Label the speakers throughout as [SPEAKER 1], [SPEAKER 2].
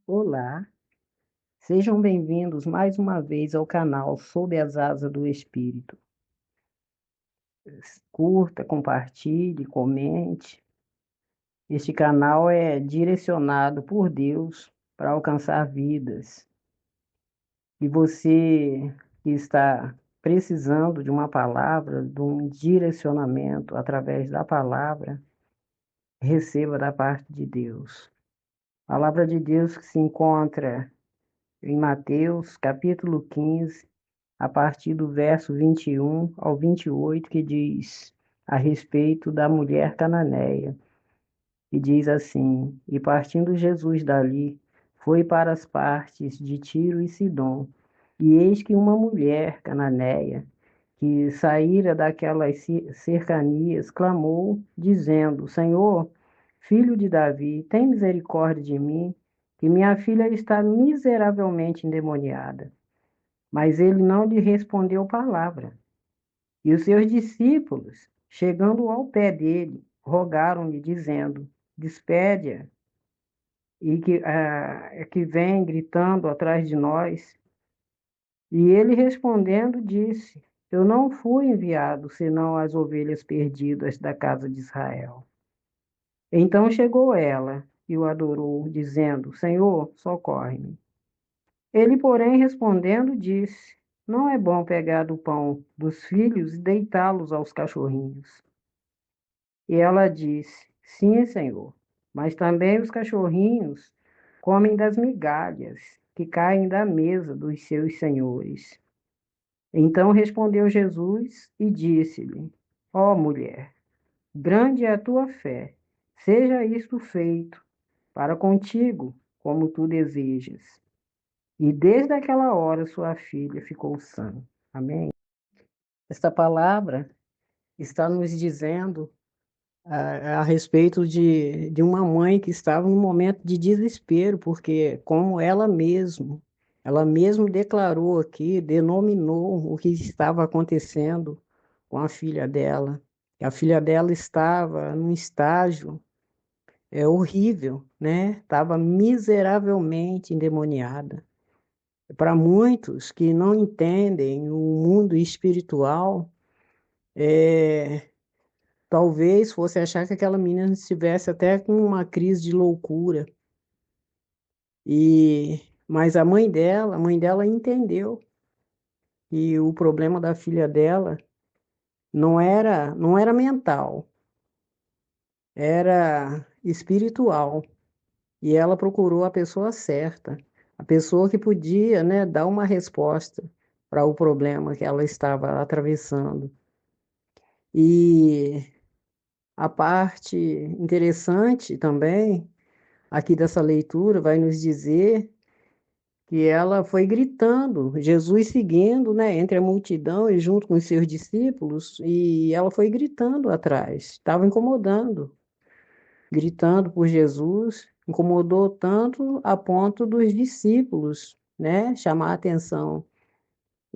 [SPEAKER 1] Olá, sejam bem-vindos mais uma vez ao canal Sob as Asas do Espírito. Curta, compartilhe, comente. Este canal é direcionado por Deus para alcançar vidas. E você que está precisando de uma palavra, de um direcionamento através da palavra, receba da parte de Deus. Palavra de Deus que se encontra em Mateus, capítulo 15, a partir do verso 21 ao 28, que diz a respeito da mulher cananeia, e diz assim: E partindo Jesus dali, foi para as partes de Tiro e Sidom, e eis que uma mulher cananeia, que saíra daquelas cercanias, clamou, dizendo: Senhor, filho de Davi, tem misericórdia de mim, que minha filha está miseravelmente endemoniada. Mas ele não lhe respondeu palavra. E os seus discípulos, chegando ao pé dele, rogaram-lhe, dizendo: Despede-a, e que vem gritando atrás de nós. E ele respondendo disse: Eu não fui enviado senão às ovelhas perdidas da casa de Israel. Então chegou ela e o adorou, dizendo: Senhor, socorre-me. Ele, porém, respondendo, disse: Não é bom pegar do pão dos filhos e deitá-los aos cachorrinhos. E ela disse: Sim, Senhor, mas também os cachorrinhos comem das migalhas que caem da mesa dos seus senhores. Então respondeu Jesus e disse-lhe: Ó mulher, grande é a tua fé, seja isto feito para contigo, como tu desejas. E desde aquela hora sua filha ficou sã. Amém? Esta palavra está nos dizendo a respeito de uma mãe que estava num momento de desespero, porque como ela mesma declarou aqui, denominou o que estava acontecendo com a filha dela. A filha dela estava num estágio horrível, né? Estava miseravelmente endemoniada. Para muitos que não entendem o mundo espiritual, talvez fosse achar que aquela menina estivesse até com uma crise de loucura. Mas a mãe dela entendeu que o problema da filha dela não era mental, era espiritual. E ela procurou a pessoa certa, a pessoa que podia, né, dar uma resposta para o problema que ela estava atravessando. E a parte interessante também aqui dessa leitura vai nos dizer que ela foi gritando, Jesus seguindo, né, entre a multidão e junto com os seus discípulos, e ela foi gritando atrás, estava incomodando, gritando por Jesus, incomodou tanto a ponto dos discípulos, né, chamar a atenção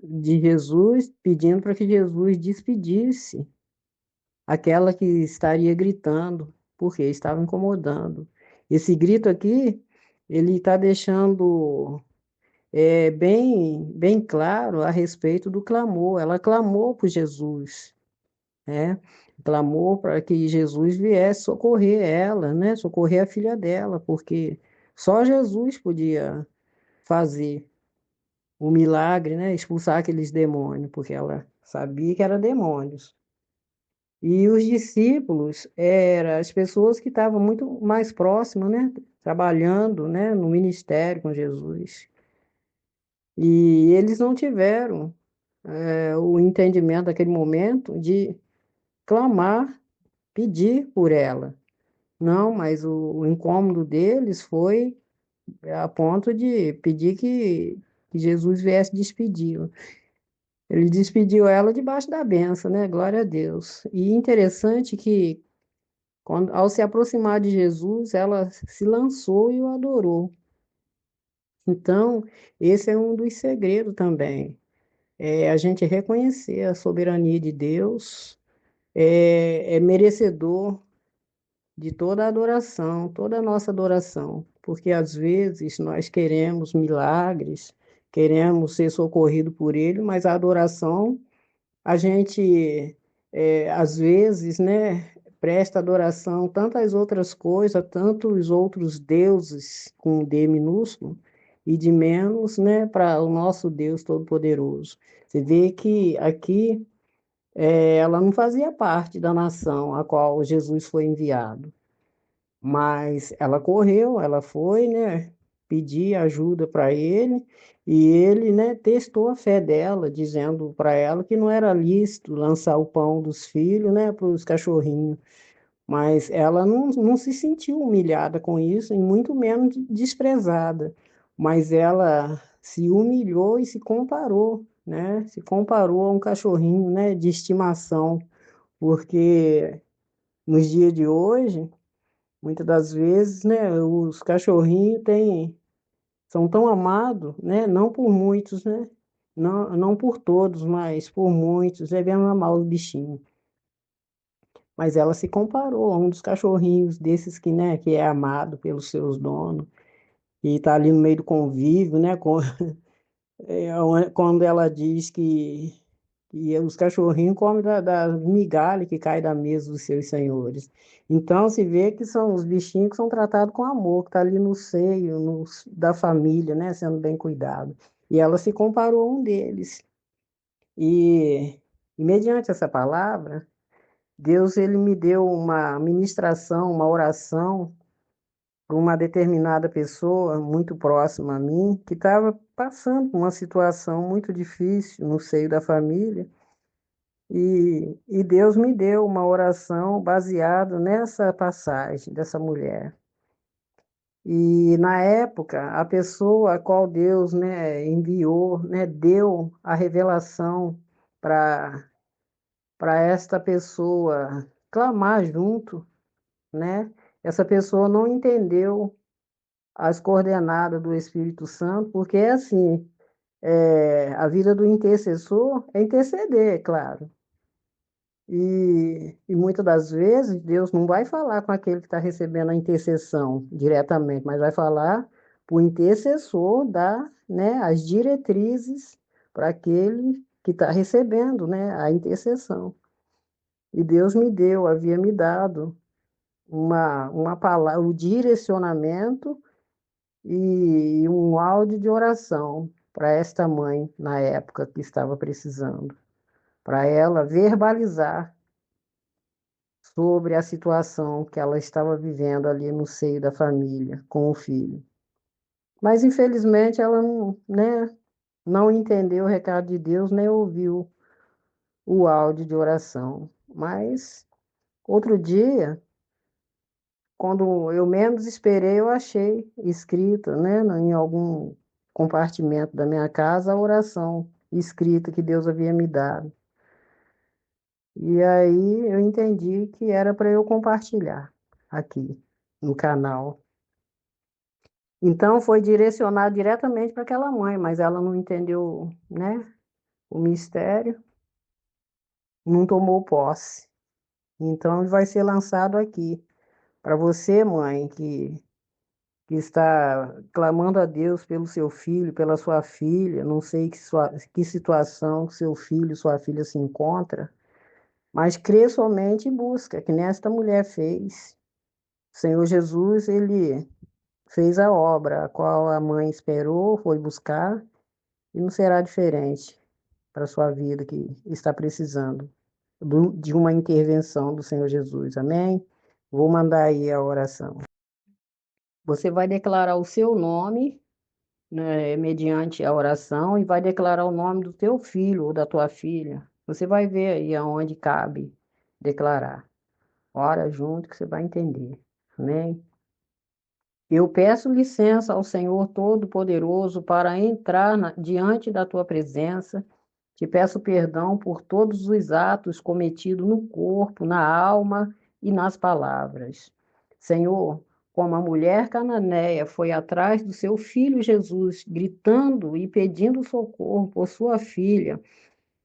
[SPEAKER 1] de Jesus, pedindo para que Jesus despedisse aquela que estaria gritando, porque estava incomodando. Esse grito aqui, ele está deixando bem claro a respeito do clamor. Ela clamou por Jesus, né? Clamou para que Jesus viesse socorrer ela, né? Socorrer a filha dela, porque só Jesus podia fazer o milagre, né? Expulsar aqueles demônios, porque ela sabia que eram demônios. E os discípulos eram as pessoas que estavam muito mais próximas, né? Trabalhando, né? No ministério com Jesus. E eles não tiveram o entendimento naquele momento de clamar, pedir por ela. Não, mas o incômodo deles foi a ponto de pedir que Jesus viesse despedir. Ele despediu ela debaixo da bênção, né? Glória a Deus. E interessante que, ao se aproximar de Jesus, ela se lançou e o adorou. Então, esse é um dos segredos também. A gente reconhecer a soberania de Deus, é merecedor de toda a adoração, toda a nossa adoração. porque às vezes nós queremos milagres, queremos ser socorrido por Ele, mas a adoração, a gente, às vezes, né, presta adoração tanto às outras coisas, tantos outros deuses, com D minúsculo, e de menos, né, para o nosso Deus Todo-Poderoso. Você vê que aqui ela não fazia parte da nação a qual Jesus foi enviado. Mas ela correu, ela foi, né, pedir ajuda para ele, e ele, né, testou a fé dela, dizendo para ela que não era lícito lançar o pão dos filhos, né, para os cachorrinhos. Mas ela não se sentiu humilhada com isso, e muito menos desprezada. Mas ela se humilhou e se comparou, né, se comparou a um cachorrinho, né, de estimação, porque nos dias de hoje muitas das vezes, né, os cachorrinhos são tão amados, né, não por muitos, né, não por todos, mas por muitos, devemos amar os bichinhos. Mas ela se comparou a um dos cachorrinhos desses que, né, que é amado pelos seus donos e está ali no meio do convívio, né, quando ela diz que os cachorrinhos comem da migalha que cai da mesa dos seus senhores. Então, se vê que são os bichinhos que são tratados com amor, que está ali no seio da família, né, sendo bem cuidado. E ela se comparou a um deles. E mediante essa palavra, Deus ele me deu uma ministração, uma oração para uma determinada pessoa muito próxima a mim, que estava passando por uma situação muito difícil no seio da família. E Deus me deu uma oração baseada nessa passagem dessa mulher. E na época, a pessoa a qual Deus, né, enviou, né, deu a revelação para esta pessoa clamar junto, né? Essa pessoa não entendeu as coordenadas do Espírito Santo, porque é assim, a vida do intercessor é interceder, é claro. E muitas das vezes Deus não vai falar com aquele que está recebendo a intercessão diretamente, mas vai falar para o intercessor dar, né, as diretrizes para aquele que está recebendo, né, a intercessão. E Deus me deu, havia me dado uma palavra, o direcionamento e um áudio de oração para esta mãe na época que estava precisando, para ela verbalizar sobre a situação que ela estava vivendo ali no seio da família, com o filho. Mas, infelizmente, ela não, né, não entendeu o recado de Deus, nem ouviu o áudio de oração. Mas, outro dia, quando eu menos esperei, eu achei escrita, né, em algum compartimento da minha casa, a oração escrita que Deus havia me dado. E aí eu entendi que era para eu compartilhar aqui no canal. Então foi direcionado diretamente para aquela mãe, mas ela não entendeu, né, o mistério, não tomou posse. Então vai ser lançado aqui para você, mãe, que está clamando a Deus pelo seu filho, pela sua filha, não sei que situação seu filho, sua filha se encontra, mas crê somente e busca, que nesta mulher fez. O Senhor Jesus, ele fez a obra, a qual a mãe esperou, foi buscar, e não será diferente para a sua vida que está precisando de uma intervenção do Senhor Jesus. Amém? Vou mandar aí a oração. Você vai declarar o seu nome, né, mediante a oração, e vai declarar o nome do teu filho ou da tua filha. Você vai ver aí aonde cabe declarar. Ora junto que você vai entender. Amém? Eu peço licença ao Senhor Todo-Poderoso para entrar diante da tua presença. Te peço perdão por todos os atos cometidos no corpo, na alma e nas palavras. Senhor, como a mulher cananeia foi atrás do seu filho Jesus, gritando e pedindo socorro por sua filha,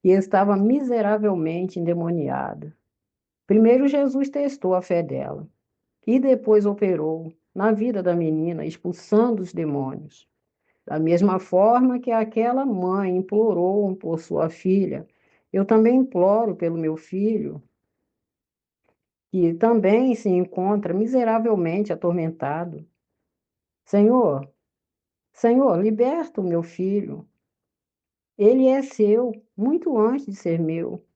[SPEAKER 1] que estava miseravelmente endemoniada. Primeiro Jesus testou a fé dela e depois operou, na vida da menina, expulsando os demônios. Da mesma forma que aquela mãe implorou por sua filha, eu também imploro pelo meu filho, que também se encontra miseravelmente atormentado. Senhor, Senhor, liberta o meu filho. Ele é seu, muito antes de ser meu.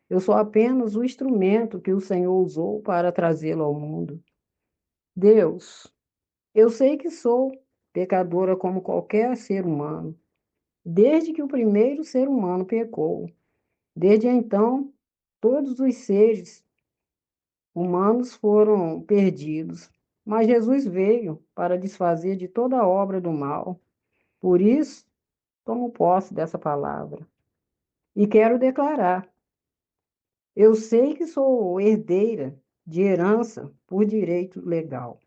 [SPEAKER 1] Eu sou apenas o instrumento que o Senhor usou para trazê-lo ao mundo. Deus, eu sei que sou pecadora como qualquer ser humano, desde que o primeiro ser humano pecou. Desde então, todos os seres humanos foram perdidos, mas Jesus veio para desfazer de toda a obra do mal. Por isso, tomo posse dessa palavra e quero declarar: eu sei que sou herdeira de herança por direito legal.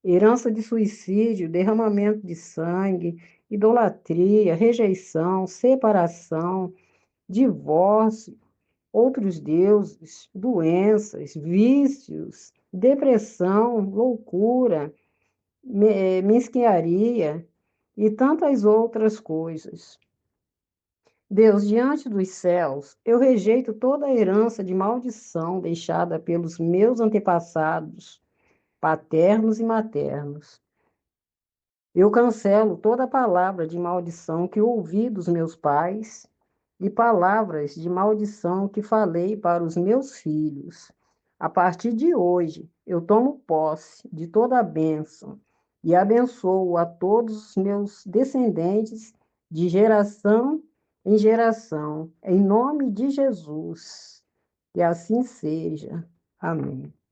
[SPEAKER 1] Herança de suicídio, derramamento de sangue, idolatria, rejeição, separação, divórcio, outros deuses, doenças, vícios, depressão, loucura, mesquinharia e tantas outras coisas. Deus, diante dos céus, eu rejeito toda a herança de maldição deixada pelos meus antepassados, paternos e maternos. Eu cancelo toda palavra de maldição que ouvi dos meus pais e palavras de maldição que falei para os meus filhos. A partir de hoje, eu tomo posse de toda a bênção e abençoo a todos os meus descendentes de geração em geração, em nome de Jesus. Que assim seja. Amém.